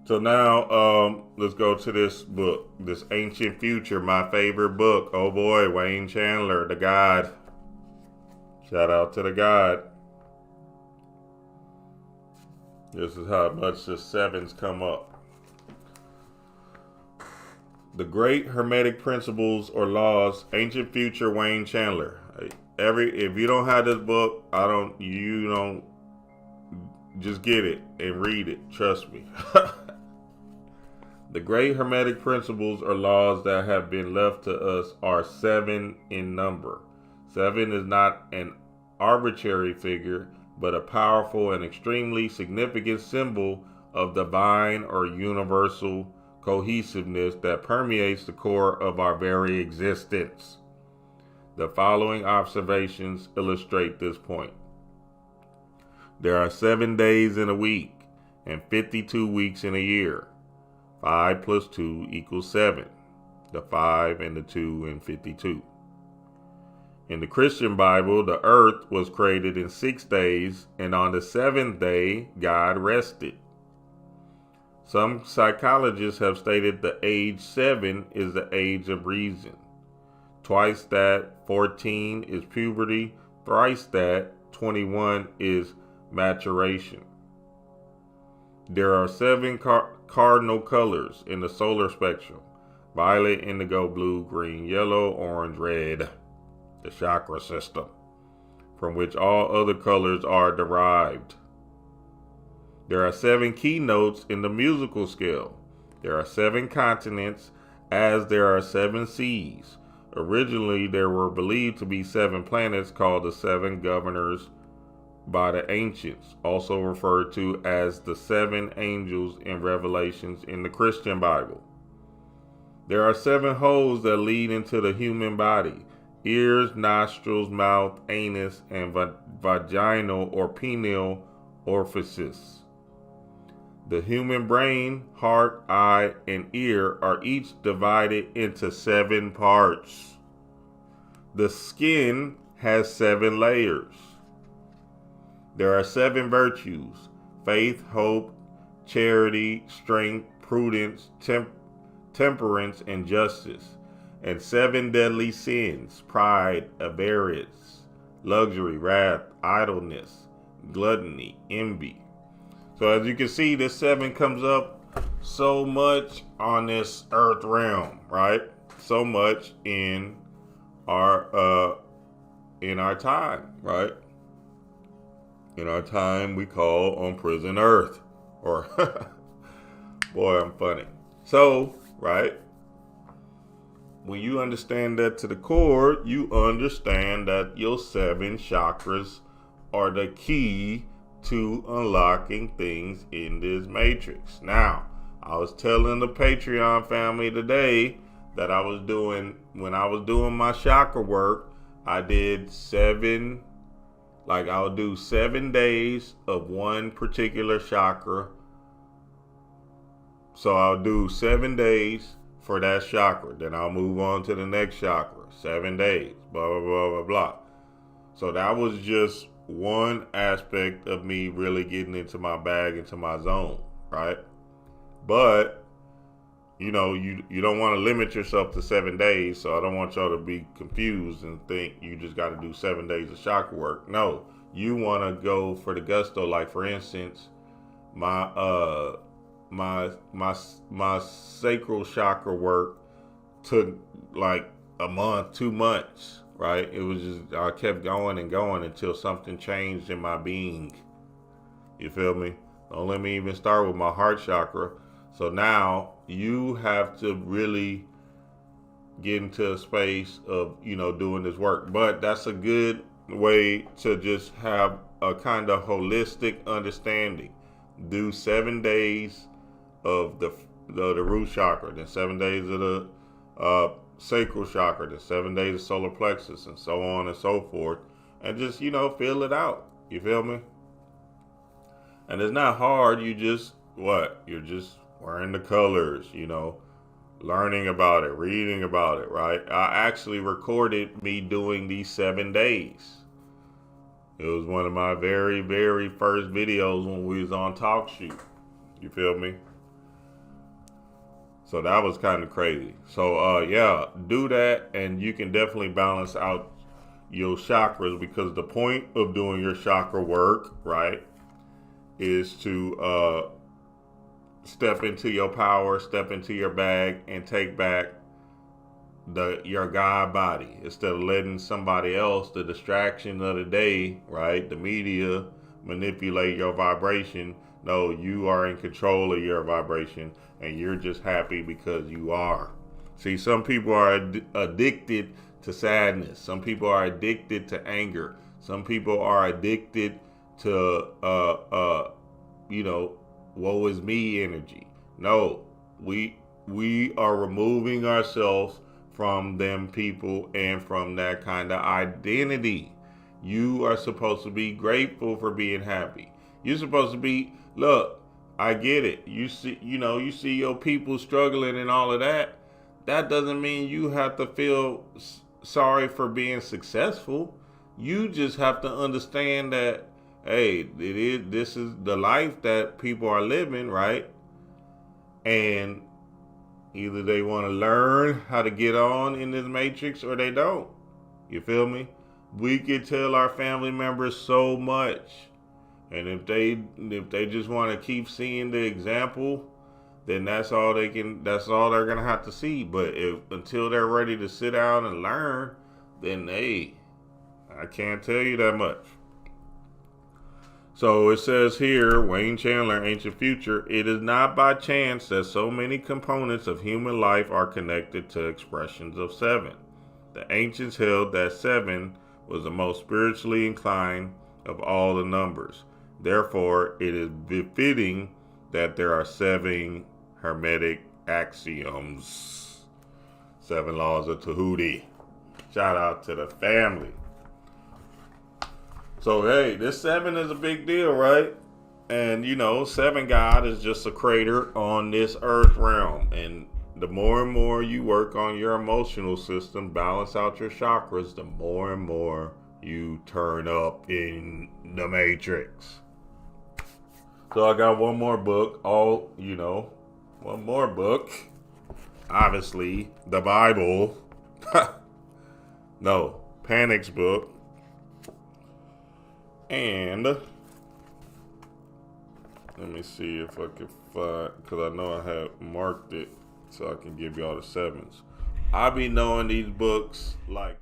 So now, let's go to this book, this Ancient Future, my favorite book. Oh boy, Wayne Chandler, the God. Shout out to the God. This is how much the sevens come up. The Great Hermetic Principles or Laws, Ancient Future, Wayne Chandler. If you don't have this book, you don't, just get it and read it. Trust me. The great Hermetic principles or laws that have been left to us are seven in number. Seven is not an arbitrary figure, but a powerful and extremely significant symbol of divine or universal cohesiveness that permeates the core of our very existence. The following observations illustrate this point. There are 7 days in a week and 52 weeks in a year. 5 plus 2 equals 7. The 5 and the 2 and 52. In the Christian Bible, the earth was created in 6 days, and on the 7th day, God rested. Some psychologists have stated the age 7 is the age of reason. Twice that, 14 is puberty. Thrice that, 21 is maturation. There are 7 cardinal colors in the solar spectrum: violet, indigo, blue, green, yellow, orange, red, the chakra system, from which all other colors are derived. There are 7 keynotes in the musical scale. There are 7 continents, as there are 7 seas. Originally, there were believed to be 7 planets called the 7 governors by the ancients, also referred to as the 7 angels in Revelations in the Christian Bible. There are 7 holes that lead into the human body: ears, nostrils, mouth, anus, and vaginal or penile orifices. The human brain, heart, eye, and ear are each divided into 7 parts. The skin has 7 layers. There are 7 virtues: faith, hope, charity, strength, prudence, temperance, and justice. And 7 deadly sins: pride, avarice, luxury, wrath, idleness, gluttony, envy. So as you can see, this 7 comes up so much on this earth realm, right? So much in our time, right? In our time we call on prison earth. Or boy, I'm funny. So, right? When you understand that to the core, you understand that your 7 chakras are the key to unlocking things in this matrix. Now, I was telling the Patreon family today that when I was doing my chakra work, I did 7, I'll do 7 days of one particular chakra. So I'll do 7 days for that chakra. Then I'll move on to the next chakra. 7 days, blah, blah, blah, blah, blah. So that was just one aspect of me really getting into my bag, into my zone, right? But, you don't want to limit yourself to 7 days. So I don't want y'all to be confused and think you just got to do 7 days of chakra work. No, you want to go for the gusto. Like, for instance, my sacral chakra work took like a month, 2 months, right? It was just, I kept going and going until something changed in my being. You feel me? Don't let me even start with my heart chakra. So now you have to really get into a space of, doing this work. But that's a good way to just have a kind of holistic understanding. Do 7 days of the root chakra, then 7 days of the sacral chakra, then 7 days of solar plexus, and so on and so forth, and just feel it out. You feel me? And it's not hard. You're just wearing the colors, learning about it, reading about it, right? I actually recorded me doing these 7 days. It was one of my very, very first videos when we was on TalkShoe. You feel me? So that was kind of crazy. So yeah, do that, and you can definitely balance out your chakras, because the point of doing your chakra work, right, is to step into your power, step into your bag, and take back your God body, instead of letting somebody else, the distraction of the day, right, the media, manipulate your vibration. No, you are in control of your vibration, and you're just happy because you are. See, some people are addicted to sadness. Some people are addicted to anger. Some people are addicted to woe is me energy. No, we are removing ourselves from them people and from that kind of identity. You are supposed to be grateful for being happy. You're supposed to be, look, I get it. You see your people struggling and all of that. That doesn't mean you have to feel sorry for being successful. You just have to understand that, hey, this is the life that people are living, right? And either they want to learn how to get on in this matrix or they don't. You feel me? We can tell our family members so much. And if they just want to keep seeing the example, then that's all they're gonna have to see. But until they're ready to sit down and learn, then I can't tell you that much. So it says here, Wayne Chandler, Ancient Future, it is not by chance that so many components of human life are connected to expressions of seven. The ancients held that seven was the most spiritually inclined of all the numbers. Therefore, it is befitting that there are seven Hermetic axioms. 7 laws of Tahuti. Shout out to the family. So, hey, this 7 is a big deal, right? And, 7 God is just a crater on this earth realm. And the more and more you work on your emotional system, balance out your chakras, the more and more you turn up in the matrix. So I got one more book. One more book. Obviously, the Bible. No, Panic's book. And let me see if I can find, because I know I have marked it so I can give you all the 7s. I be knowing these books like